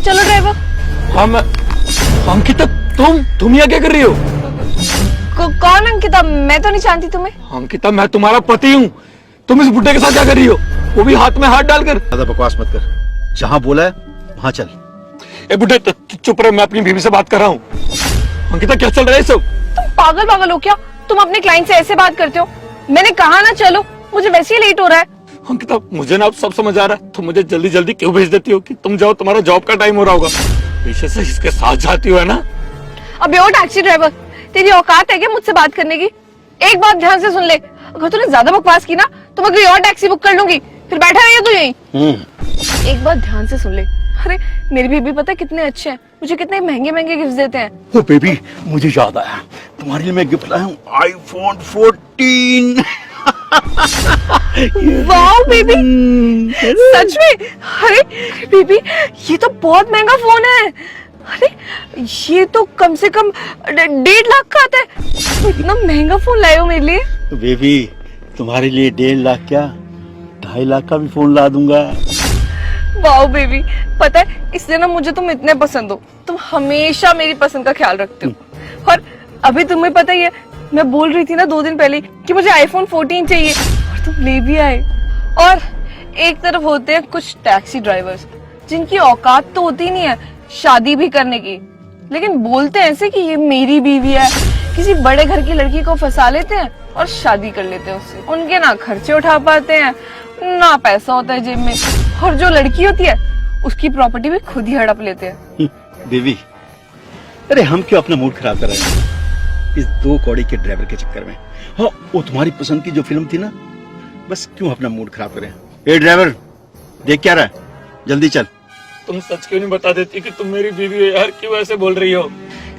चलो ड्राइवर। हाँ मैं अंकिता, तुम यहाँ क्या कर रही हो? कौन अंकिता? मैं तो नहीं जानती तुम्हें। अंकिता मैं तुम्हारा पति हूँ, तुम इस बुड्ढे के साथ क्या कर रही हो? वो भी हाथ में हाथ डालकर। ज्यादा बकवास मत कर, जहाँ बोला है वहाँ चल। ए बुड्ढे चुप रहे, मैं अपनी बीवी से बात कर रहा हूँ। अंकिता क्या चल रहा है सब? तुम पागल हो क्या? तुम अपने क्लाइंट से ऐसे बात करते हो? मैंने कहा ना चलो, मुझे वैसे ही लेट हो रहा है। अंकिता मुझे ना अब सब समझ आ रहा है, तुम मुझे जल्दी जल्दी क्यों भेज देती हो कि तुम जाओ, तुम्हारा जॉब का टाइम हो रहा होगा, पीछे से इसके साथ जाती हो, है ना? अबे ओ टैक्सी ड्राइवर, तेरी औकात है क्या मुझसे बात करने की? एक बात ध्यान से सुन ले, अगर तूने ज्यादा बकवास की ना तो मैं कोई और टैक्सी बुक कर लूंगी, फिर बैठा रहिए तू यहीं। एक बात ध्यान से सुन ले, अरे मेरी बेबी पता है कितने अच्छे हैं, मुझे कितने महंगे महंगे गिफ्ट देते हैं। ओ बेबी, मुझे याद आया, तुम्हारे लिए मैं गिफ्ट लाया हूँ iPhone 14। वाओ बेबी, सच में? अरे बेबी ये तो बहुत महंगा फोन है। अरे ये तो कम से कम 1.5 लाख का आता है। तो इतना महंगा फोन लाए हो मेरे लिए? तो बेबी तुम्हारे लिए 1.5 लाख क्या, 2.5 लाख का भी फोन ला दूंगा। वाओ बेबी, पता है इसलिए ना मुझे तुम इतने पसंद हो, तुम हमेशा मेरी पसंद का ख्याल रखते हो। और अभी तुम्हें पता ही है, मैं बोल रही थी ना 2 दिन पहले कि मुझे iPhone 14 चाहिए और तुम ले भी आए। और एक तरफ होते हैं कुछ टैक्सी ड्राइवर्स जिनकी औकात तो होती नहीं है शादी भी करने की, लेकिन बोलते हैं ऐसे कि ये मेरी बीवी है, किसी बड़े घर की लड़की को फंसा लेते हैं और शादी कर लेते हैं उससे। उनके ना खर्चे उठा पाते हैं ना पैसा होता है जेब में, और जो लड़की होती है उसकी प्रॉपर्टी भी खुद ही हड़प लेते हैं। बेबी अरे हम क्यों अपना मूड खराब कर रहे हैं इस 2 कौड़ी के ड्राइवर के चक्कर में? हाँ वो तुम्हारी पसंद की जो फिल्म थी ना, बस क्यों अपना मूड खराब करें? ए ड्राइवर देख क्या रहा है, जल्दी चल। तुम सच क्यों नहीं बता देती कि तुम मेरी बीवी हो यार? क्यों ऐसे बोल रही हो?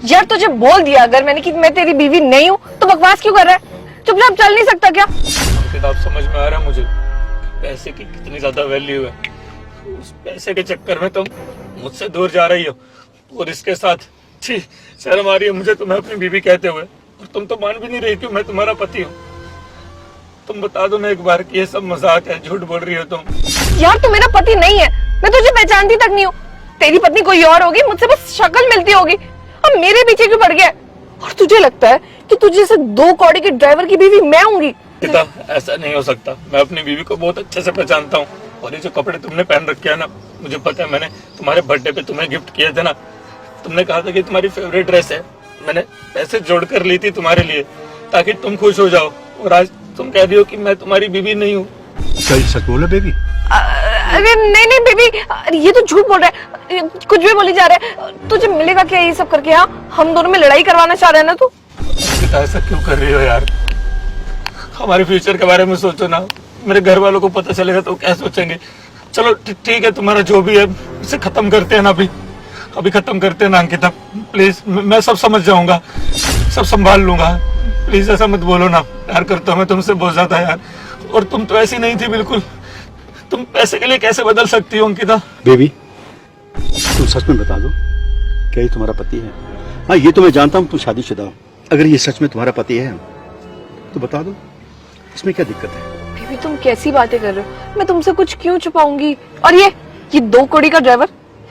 यार तुझे बोल दिया अगर मैंने कि मैं तेरी बीवी नहीं हूँ तो बकवास क्यों कर रहा है? चुपचाप चल नहीं सकता क्या? किताब समझ में आ रहा है मुझे, पैसे की कितनी ज्यादा वैल्यू है। उस पैसे के चक्कर में तुम मुझसे दूर जा रही हो, और इसके साथ छी शर्म आ रही है मुझे तुम्हें अपनी बीवी कहते हुए, और तुम तो मान भी नहीं रही कि मैं तुम्हारा पति हूँ। तुम बता दो ना एक बार कि ये सब मजाक है, झूठ बोल रही हो तुम। यार तू मेरा पति नहीं है, मैं तुझे पहचानती तक नहीं हूँ। तेरी पत्नी कोई और होगी, मुझसे बस शक्ल मिलती होगी, अब मेरे पीछे क्यों पड़ गया? और तुझे लगता है कि तुझे से 2 कौड़ी के ड्राइवर की बीवी मैं होंगी? पिता ऐसा नहीं हो सकता, मैं अपनी बीवी को बहुत अच्छे से पहचानता हूँ, और ये जो कपड़े तुमने पहन रखे हैं ना, मुझे पता है मैंने तुम्हारे बर्थडे पे तुम्हें गिफ्ट किए थे ना, तुमने कहा था कि तुम्हारी फेवरेट ड्रेस है, मैंने पैसे जोड़ कर ली थी तुम्हारे लिए ताकि तुम खुश हो जाओ, और आज तुम कह रही हो कि मैं तुम्हारी बीवी नहीं हूँ। सच बोलो बेबी। अरे नहीं बेबी, ये तो झूठ बोल रहा है, कुछ भी बोली जा रहा है। तुझे मिलेगा क्या ये सब करके? हाँ हम दोनों में लड़ाई करवाना चाह रहे हैं ना तू? ऐसा क्यों कर रही हो यार? हमारे फ्यूचर के बारे में सोचो ना, मेरे घर वालों को पता चलेगा तो क्या सोचेंगे? चलो ठीक है, तुम्हारा जो भी है इसे खत्म करते हैं ना, अभी खत्म करते हैं ना अंकिता, प्लीज। मैं सब समझ जाऊंगा, सब संभाल लूंगा, प्लीज ऐसा मत बोलो ना, प्यार करता हूं मैं तुमसे बहुत ज्यादा यार, और तुम तो ऐसी नहीं थी बिल्कुल, तुम पैसे के लिए कैसे बदल सकती हो अंकिता? बेबी तुम सच में बता दो क्या ये तुम्हारा पति है? हाँ ये तो मैं जानता हूँ तुम शादीशुदा हो, अगर ये सच में तुम्हारा पति है तो बता दो, इसमें क्या दिक्कत है? बेबी तुम कैसी बातें कर रहे हो? मैं तुमसे कुछ क्यों छुपाऊंगी? और ये 2 कौड़ी का ड्राइवर,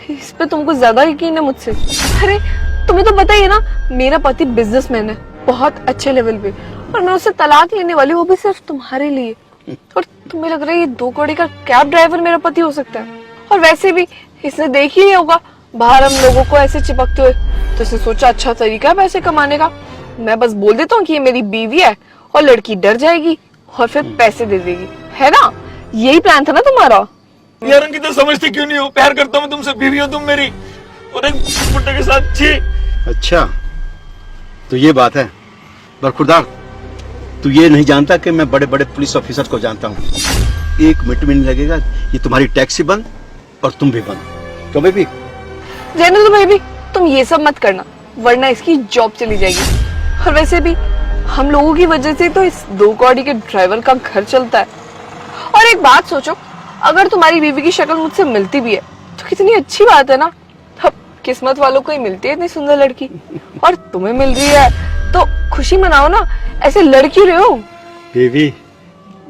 इस पे तुमको ज्यादा यकीन है मुझसे। अरे तुम्हें तो पता ही है ना, मेरा पति बिजनेसमैन है, बहुत अच्छे लेवल पे, और मैं उससे तलाक लेने वाली, वो भी सिर्फ तुम्हारे लिए। और तुम्हें लग रहा है ये 2 कौड़ी का कैब ड्राइवर मेरा पति हो सकता है? और वैसे भी इसने देख ही नहीं होगा बाहर हम लोगों को ऐसे चिपकते हुए, तो इसने सोचा अच्छा तरीका है पैसे कमाने का, मैं बस बोल देता हूँ कि ये मेरी बीवी है, और लड़की डर जाएगी और फिर पैसे दे देगी, है ना? यही प्लान था ना तुम्हारा? यार अंकिता समझती क्यों नहीं हो? प्यार करता हूँ तुमसे, बीवी हो तुम मेरी, और एक बुड्ढे के साथ छी। अच्छा तो ये बात है, बरखुरदार तू ये नहीं जानता कि मैं बड़े बड़े पुलिस ऑफिसर को जानता हूँ, 1 मिनट भी नहीं लगेगा ये तुम्हारी टैक्सी बंद और तुम भी बंद। तो बेबी जेनू तो बेबी तुम ये सब मत करना, वरना इसकी जॉब चली जाएगी, और वैसे भी हम लोगों की वजह से तो इस 2 कौड़ी के ड्राइवर का घर चलता है। और एक बात सोचो, अगर तुम्हारी बीवी की शक्ल मुझसे मिलती भी है तो कितनी अच्छी बात है ना, अब किस्मत वालों को ही मिलती है इतनी सुंदर लड़की, और तुम्हें मिल रही है तो खुशी मनाओ ना, ऐसे लड़ क्यों रहे हो? बेबी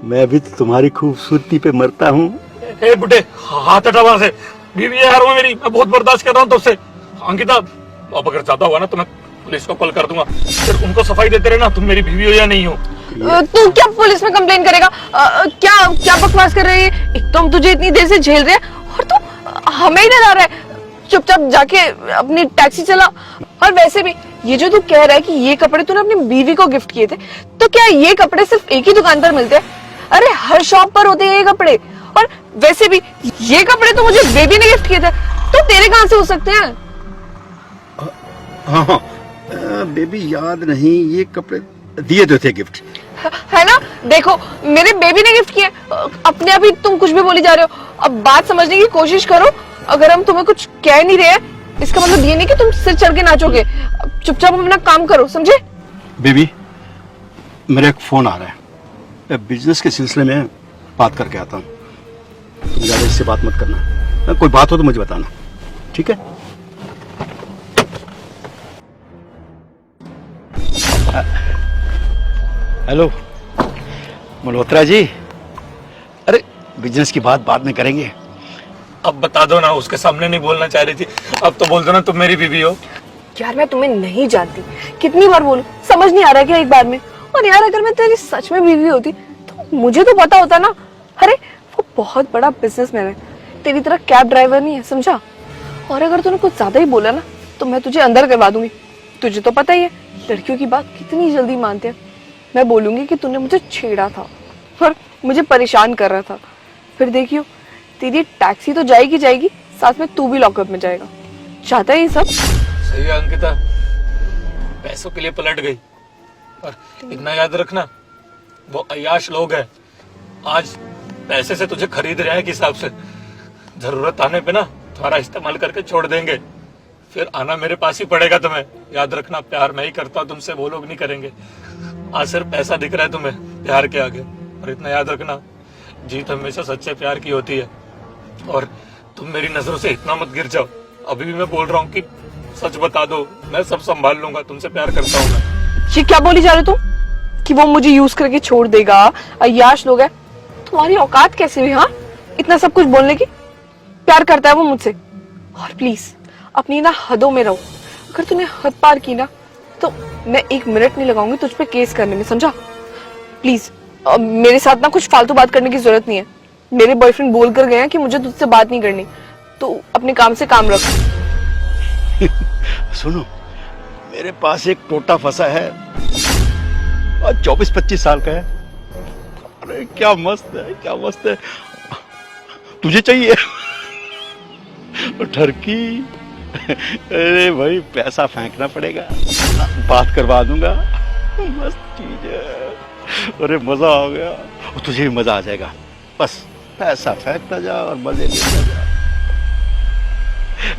मैं भी तो तुम्हारी खूबसूरती पे मरता हूँ। बुड्ढे हाथ हटा वहां से, बीवी है यार वो मेरी, मैं बहुत बर्दाश्त कर रहा हूँ तुझसे। अंकिता, अब अगर ज्यादा हुआ ना तो मैं पुलिस को कॉल कर दूंगा, फिर उनको सफाई देते रहना तुम मेरी बीवी हो या नहीं हो। तू क्या पुलिस में कंप्लेन करेगा? क्या क्या बकवास कर रही है? एक तो हम तुझे इतनी देर से झेल रहे हैं और तू हमें ही डरा रहा है। चुपचाप जाके अपनी टैक्सी चला। और वैसे भी ये जो तू कह रहा है कि ये कपड़े तूने अपनी बीवी को गिफ्ट किए थे, तो क्या ये कपड़े सिर्फ एक ही दुकान पर मिलते हैं? अरे हर शॉप पर होते हैं ये कपड़े। और वैसे भी ये कपड़े तो मुझे बेबी ने गिफ्ट किए थे, तो तेरे कहां से हो सकते हैं? हाँ हाँ, बेबी याद नहीं, ये कपड़े दिए तो थे गिफ्ट। है ना, देखो मेरे बेबी ने गिफ्ट किए। अपने आप ही तुम कुछ भी बोली जा रहे हो। अब बात समझने की कोशिश करो। अगर हम तुम्हें कुछ कह नहीं रहे हैं, इसका मतलब ये नहीं कि तुम सिर चढ़ के नाचोगे। चुपचाप अपना काम करो, समझे? बेबी, मेरा एक फोन आ रहा है, मैं बिजनेस के सिलसिले में बात करके आता हूँ। तुम ज्यादा इससे बात मत करना, कोई बात हो तो मुझे बताना, ठीक है? हेलो मल्होत्रा जी, अरे बिजनेस की बात बाद में करेंगे। अब बता दो ना, उसके सामने नहीं बोलना चाह रही थी, अब तो बोल दो ना तुम मेरी बीवी हो। यार मैं तुम्हें नहीं जानती, कितनी बार बोलूं, समझ नहीं आ रहा क्या एक बार में? और यार अगर मैं तेरी सच में बीवी होती तो मुझे तो पता होता ना। अरे वो बहुत बड़ा बिजनेसमैन है, तेरी तरह कैब ड्राइवर नहीं है, समझा? और अगर तूने कुछ ज्यादा ही बोला ना तो मैं तुझे अंदर करवा दूंगी। तुझे तो पता ही है लड़कियों की बात कितनी जल्दी मानते हैं। मैं बोलूंगी कि तूने मुझे छेड़ा था और मुझे परेशान कर रहा था। फिर देखियो तेरी टैक्सी तो जाएगी जाएगी, साथ में तू भी लॉकअप में जाएगा। चाहता है ये सब? सही है अंकिता, पैसों के लिए पलट गई, पर इतना याद रखना वो अय्याश लोग हैं। आज पैसे से तुझे खरीद रहे हैं, किस हिसाब से जरूरत आने पे ना तुम्हारा इस्तेमाल करके छोड़ देंगे, फिर आना मेरे पास ही पड़ेगा तुम्हें। याद रखना, प्यार मैं ही करता हूं तुमसे, वो लोग नहीं करेंगे। आज सिर्फ पैसा दिख रहा है तुम्हें प्यार के आगे, और इतना याद रखना, जीत हमेशा सच्चे प्यार की होती है। और तुम मेरी नजरों से इतना मत गिर जाओ। अभी भी मैं बोल रहा हूँ कि सच बता दो, मैं सब संभाल लूंगा, तुमसे प्यार करता हूँ मैं। ये क्या बोली जा रहे तुम कि वो मुझे यूज करके छोड़ देगा? अय्याश लोग है। तुम्हारी औकात कैसे हुई? हाँ, इतना सब कुछ बोलने की? प्यार करता है वो मुझसे। और प्लीज अपनी ना हदों में रहो। अगर तूने हद पार की ना तो मैं 1 मिनट नहीं लगाऊंगी तुझ पे केस करने में, समझा? प्लीज मेरे साथ ना कुछ फालतू बात करने की जरूरत नहीं है। मेरे बॉयफ्रेंड बोल कर गए हैं कि मुझे तुझसे बात नहीं करनी, तो अपने काम से काम रख। सुनो, मेरे पास एक टोटा फंसा है और 24-25 साल का है। अरे क्या मस्त है, क्या मस्त है। तुझे चाहिए? ठरकी? अरे भाई पैसा फेंकना पड़ेगा, बात करवा दूंगा। मस्त चीज है, अरे मजा आ गया। और तुझे भी मजा आ जाएगा, बस पैसा फेंकता जा और मजे लेता जा।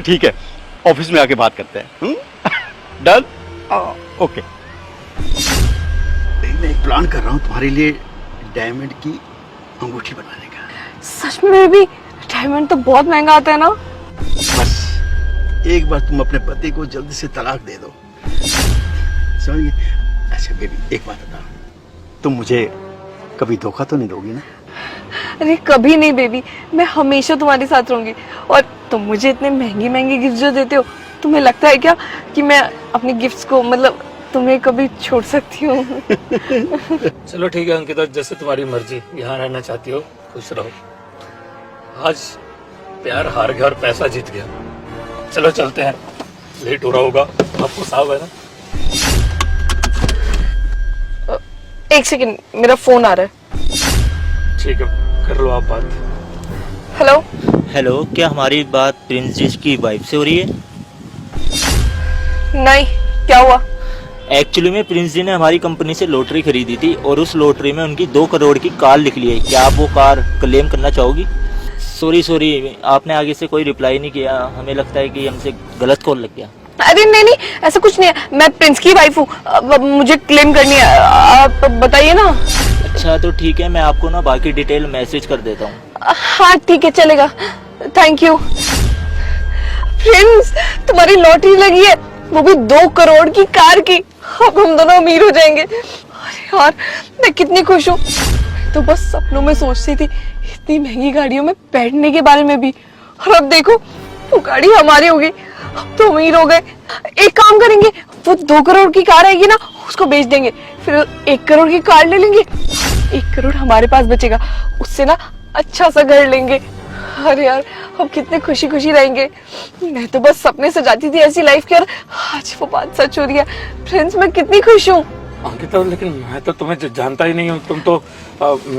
ठीक है, ऑफिस में आके बात करते हैं। डन? ओके। मैं एक प्लान कर रहा हूँ तुम्हारे लिए, डायमंड की अंगूठी बनाने का। सच में भी डायमंड तो बहुत महंगा आता है ना? बस एक बार तुम अपने पति को जल्दी से तलाक दे दो, समझ गए? अच्छा बेबी, एक बात बता, तुम मुझे कभी धोखा तो नहीं दोगी ना? अरे कभी नहीं बेबी, मैं हमेशा तुम्हारे साथ रहूंगी। और तुम मुझे इतने महंगी महंगी गिफ्ट जो देते हो, तुम्हें लगता है क्या कि मैं अपने गिफ्ट्स को मतलब तुम्हें कभी छोड़ सकती हूँ? चलो ठीक है अंकिता, जैसे तुम्हारी मर्जी, यहाँ रहना चाहती हो खुश रहो। आज प्यार हार गया और पैसा जीत गया। चलो चलते हैं, लेट हो रहा होगा, आपको साफ है ना? 1 सेकंड, मेरा फोन आ रहा है। ठीक है, कर लो आप बात। हेलो हेलो, क्या हमारी बात प्रिंस जी की वाइफ से हो रही है? नहीं, क्या हुआ? एक्चुअली में प्रिंस जी ने हमारी कंपनी से लॉटरी खरीदी थी और उस लॉटरी में उनकी 2 करोड़ की कार लिख ली है। क्या आप वो कार क्लेम करना चाहोगी? सॉरी, आपने आगे से कोई रिप्लाई नहीं किया, हमें लगता है कि हमसे गलत कॉल लग गया। अरे नहीं, ऐसा कुछ नहीं है। मैं प्रिंस की वाइफ हूँ, मुझे क्लेम करनी है। आप बताइए ना। अच्छा तो ठीक है, मैं आपको ना बाकी डिटेल मैसेज कर देता हूँ। हाँ ठीक है, चलेगा। Thank you. प्रिंस, तुम्हारी लॉटरी लगी है, वो भी 2 करोड़ की कार की। अब हम दोनों अमीर हो जाएंगे। अरे यार, मैं कितनी खुश हूँ। तो बस सपनों में सोचती थी, इतनी महंगी गाड़ियों में बैठने के बारे में भी। और अब देखो वो गाड़ी हमारी हो गई, अब तो अमीर हो गए। एक काम करेंगे, वो 2 करोड़ की कार आएगी ना, उसको बेच देंगे, फिर 1 करोड़ की कार ले लेंगे, 1 करोड़ हमारे पास बचेगा, उससे ना अच्छा सा घर लेंगे। अरे यार हम कितने खुशी खुशी रहेंगे। मैं तो बस सपने सजाती थी ऐसी लाइफ की, और आज वो बात सच हो रही है। फ्रेंड्स मैं कितनी खुश हूँ। अंकिता, लेकिन मैं तो तुम्हें जानता ही नहीं हूँ, तुम तो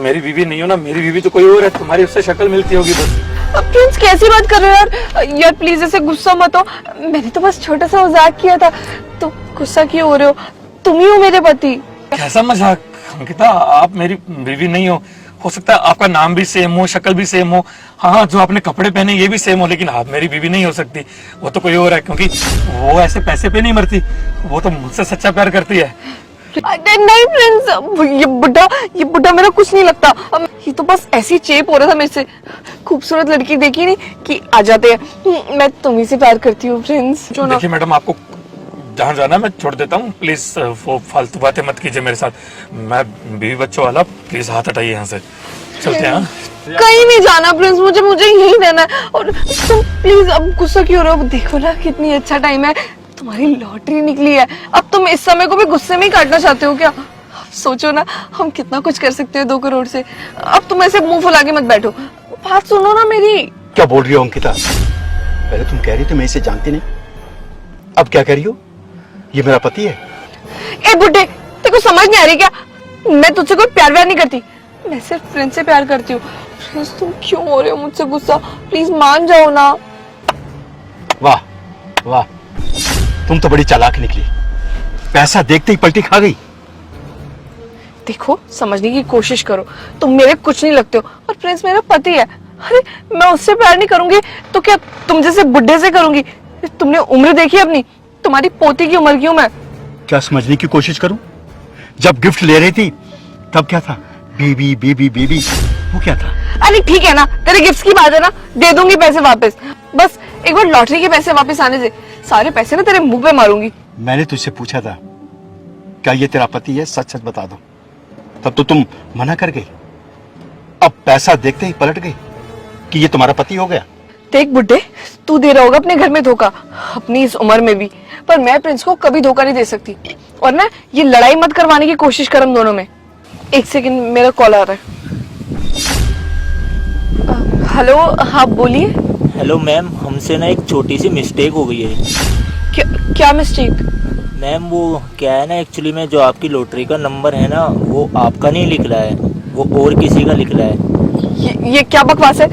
मेरी बीवी नहीं हो ना, मेरी बीवी तो कोई और है, तुम्हारी उससे शक्ल मिलती होगी बस। प्रिंस कैसी बात कर रहे हो यार? यार प्लीज ऐसे गुस्सा मत हो, मैंने तो बस छोटा सा मजाक किया था, तो गुस्सा क्यों हो रहे हो? तुम ही हो मेरे पति। कैसा मजाक अंकिता, आप मेरी बीवी नहीं हो सकता है आपका नाम भी सेम हो, शक्ल भी सेम हो, हाँ जो आपने कपड़े पहने ये भी सेम हो, लेकिन आप मेरी बीवी नहीं हो सकती, वो तो कोई और है, क्योंकि वो ऐसे पैसे पे नहीं मरती, वो तो मुझसे सच्चा प्यार करती है। नहीं प्रिंस, ये बुढ़ा मेरा कुछ नहीं लगता, ये तो बस ऐसी चेप हो रहा था मेरे से। खूबसूरत लड़की देखी नहीं कि आ जाते हैं। मैं तुम्ही से प्यार करती हूँ प्रिंस। जो ना देखिए मैडम, आपको जहाँ जाना मैं छोड़ देता हूँ, प्लीज वो फालतू बातें मत कीजिए मेरे साथ, मैं बीवी बच्चों वाला, प्लीज हाथ हटाइए यहाँ से, चलते हैं। हाँ? कहीं नहीं जाना प्रिंस, मुझे यही रहना है। और तुम प्लीज अब गुस्सा क्यों हो रहे हो? देखो ना कितनी अच्छा टाइम है, तुम्हारी लॉटरी निकली है, अब तुम इस समय को भी गुस्से में ही काटना चाहते हो क्या? सोचो ना हम कितना कुछ कर सकते हैं 2 करोड़ से। अब तुम ऐसे मुंह फुला के मत बैठो, बात सुनो ना मेरी। क्या बोल रही हो अंकिता? पहले तुम कह रही थी मैं इसे जानती नहीं, अब क्या कह रही हो? ये मेरा पति है। ए बुड्ढे, तेरे को समझ नहीं आ रही क्या? मैं तुझसे कोई प्यार व्यार नहीं करती, मैं सिर्फ फ्रेंड से प्यार करती हूँ। फ्रेंड्स तुम क्यों हो रहे हो मुझसे गुस्सा? प्लीज मान जाओ ना। वाह वाह, तुम तो बड़ी चालाक निकली, पैसा देखते ही पलटी खा गई। देखो समझने की कोशिश करो, तुम मेरे कुछ नहीं लगते हो, और प्रिंस मेरा पति है। अरे मैं उससे प्यार नहीं करूंगी तो क्या तुम जैसे बुड्ढे से करूंगी? तुमने उम्र देखी अपनी, तुम्हारी पोती की उम्र की हूं मैं। क्या समझने की कोशिश करूं? जब गिफ्ट ले रही थी तब क्या था? बेबी बेबी बेबी, वो क्या था? अरे ठीक है ना, तेरे गिफ्ट की बात है ना, दे दूंगी पैसे वापस, बस एक बार लॉटरी के पैसे वापस आने से सारे पैसे ना तेरे मुंह पे मारूंगी। मैंने तुझसे पूछा था क्या ये तेरा पति है, सच सच बता दो, तब तो तुम मना कर गई, अब पैसा देखते ही पलट गई कि ये तुम्हारा पति हो गया। देख बुड्ढे, तू दे रहा होगा अपने घर में धोखा, अपनी इस उम्र में भी, पर मैं प्रिंस को कभी धोखा नहीं दे सकती। और ना ये लड़ाई मत करवाने की कोशिश कर हम दोनों में। एक सेकंड, मेरा कॉल आ रहा है। हेलो, हाँ बोलिए। हेलो मैम, हमसे ना एक छोटी सी मिस्टेक हो गई है। क्या मिस्टेक? मैम वो क्या है ना, एक्चुअली में जो आपकी लॉटरी का नंबर है ना, वो आपका नहीं लिख रहा है, वो और किसी का लिख रहा है। ये क्या बकवास है?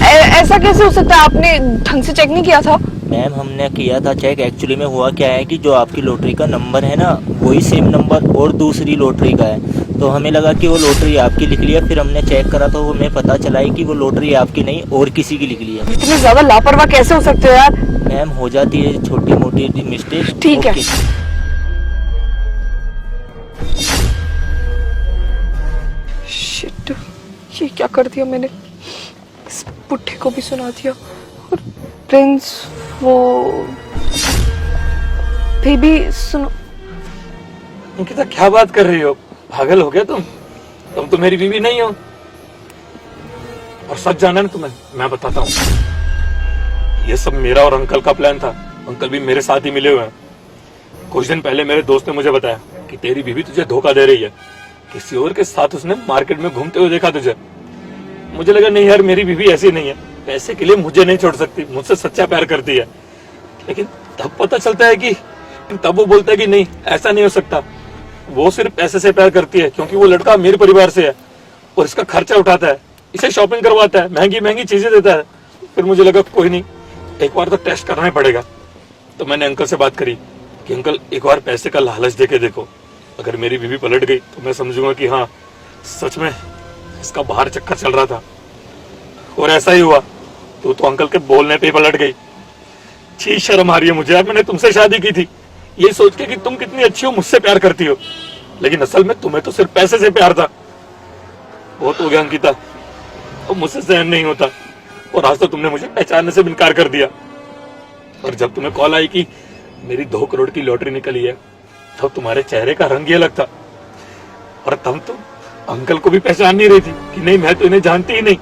ऐसा कैसे हो सकता है? आपने ढंग से चेक नहीं किया था? मैम हमने किया था चेक, एक्चुअली में हुआ क्या है कि जो आपकी लॉटरी का नंबर है ना, वही सेम नंबर और दूसरी लॉटरी का है, तो हमें लगा कि वो लॉटरी आपकी लिख ली है, फिर हमने चेक करा तो हमें पता चला है कि वो लॉटरी आपकी नहीं और किसी की लिख ली है। इतनी ज्यादा लापरवाह कैसे हो सकते हो यार? मैम हो जाती है छोटी मोटी मिस्टेक। ठीक है। शिट, ये क्या कर दिया मैंने, इस पुट्ठे को भी सुना दिया। और प्रिंस वो बेबी सुनो। अंकिता क्या बात कर रही हो, पागल हो गया तुम तो मेरी बीवी नहीं हो। और सच जाना ना तुम्हें, मैं बताता हूँ, ये सब मेरा और अंकल का प्लान था, अंकल भी मेरे साथ ही मिले हुए हैं। कुछ दिन पहले मेरे दोस्त ने मुझे बताया कि तेरी बीवी तुझे धोखा दे रही है, किसी और के साथ उसने मार्केट में घूमते हुए देखा तुझे। मुझे लगा नहीं यार, मेरी बीवी ऐसी नहीं है, पैसे के लिए मुझे नहीं छोड़ सकती, मुझसे सच्चा प्यार करती है। लेकिन तब पता चलता है कि तब वो बोलता है कि नहीं ऐसा नहीं हो सकता, वो सिर्फ पैसे से प्यार करती है क्योंकि वो लड़का मेरे परिवार से है और इसका खर्चा उठाता है, इसे शॉपिंग करवाता है, महंगी महंगी चीजें देता है। फिर मुझे लगा कोई नहीं, एक बार तो टेस्ट करना ही पड़ेगा। तो मैंने अंकल से बात करी कि अंकल एक बार पैसे का लालच देके देखो, अगर मेरी बीवी पलट गई तो मैं समझूंगा कि हाँ सच में इसका बाहर चक्कर चल रहा था। और ऐसा ही हुआ, तो अंकल के बोलने पे ही पलट गई। छी शर्म आ रही है मुझे यार, मैंने तुमसे शादी की थी ये सोच के कि तुम कितनी अच्छी हो, मुझसे प्यार करती हो, लेकिन असल में तुम्हें तो सिर्फ पैसे से प्यार था। बहुत हो गया अंकिता, अब मुझसे सहन नहीं होता, और आज तो तुमने मुझे पहचानने से इनकार कर दिया। और जब तुम्हें कॉल आई कि मेरी 2 करोड़ की लॉटरी निकली है, तब तुम्हारे चेहरे का रंग ये अलग था। और तब तो अंकल को भी पहचान नहीं रही थी कि नहीं मैं तो इन्हें जानती ही नहीं।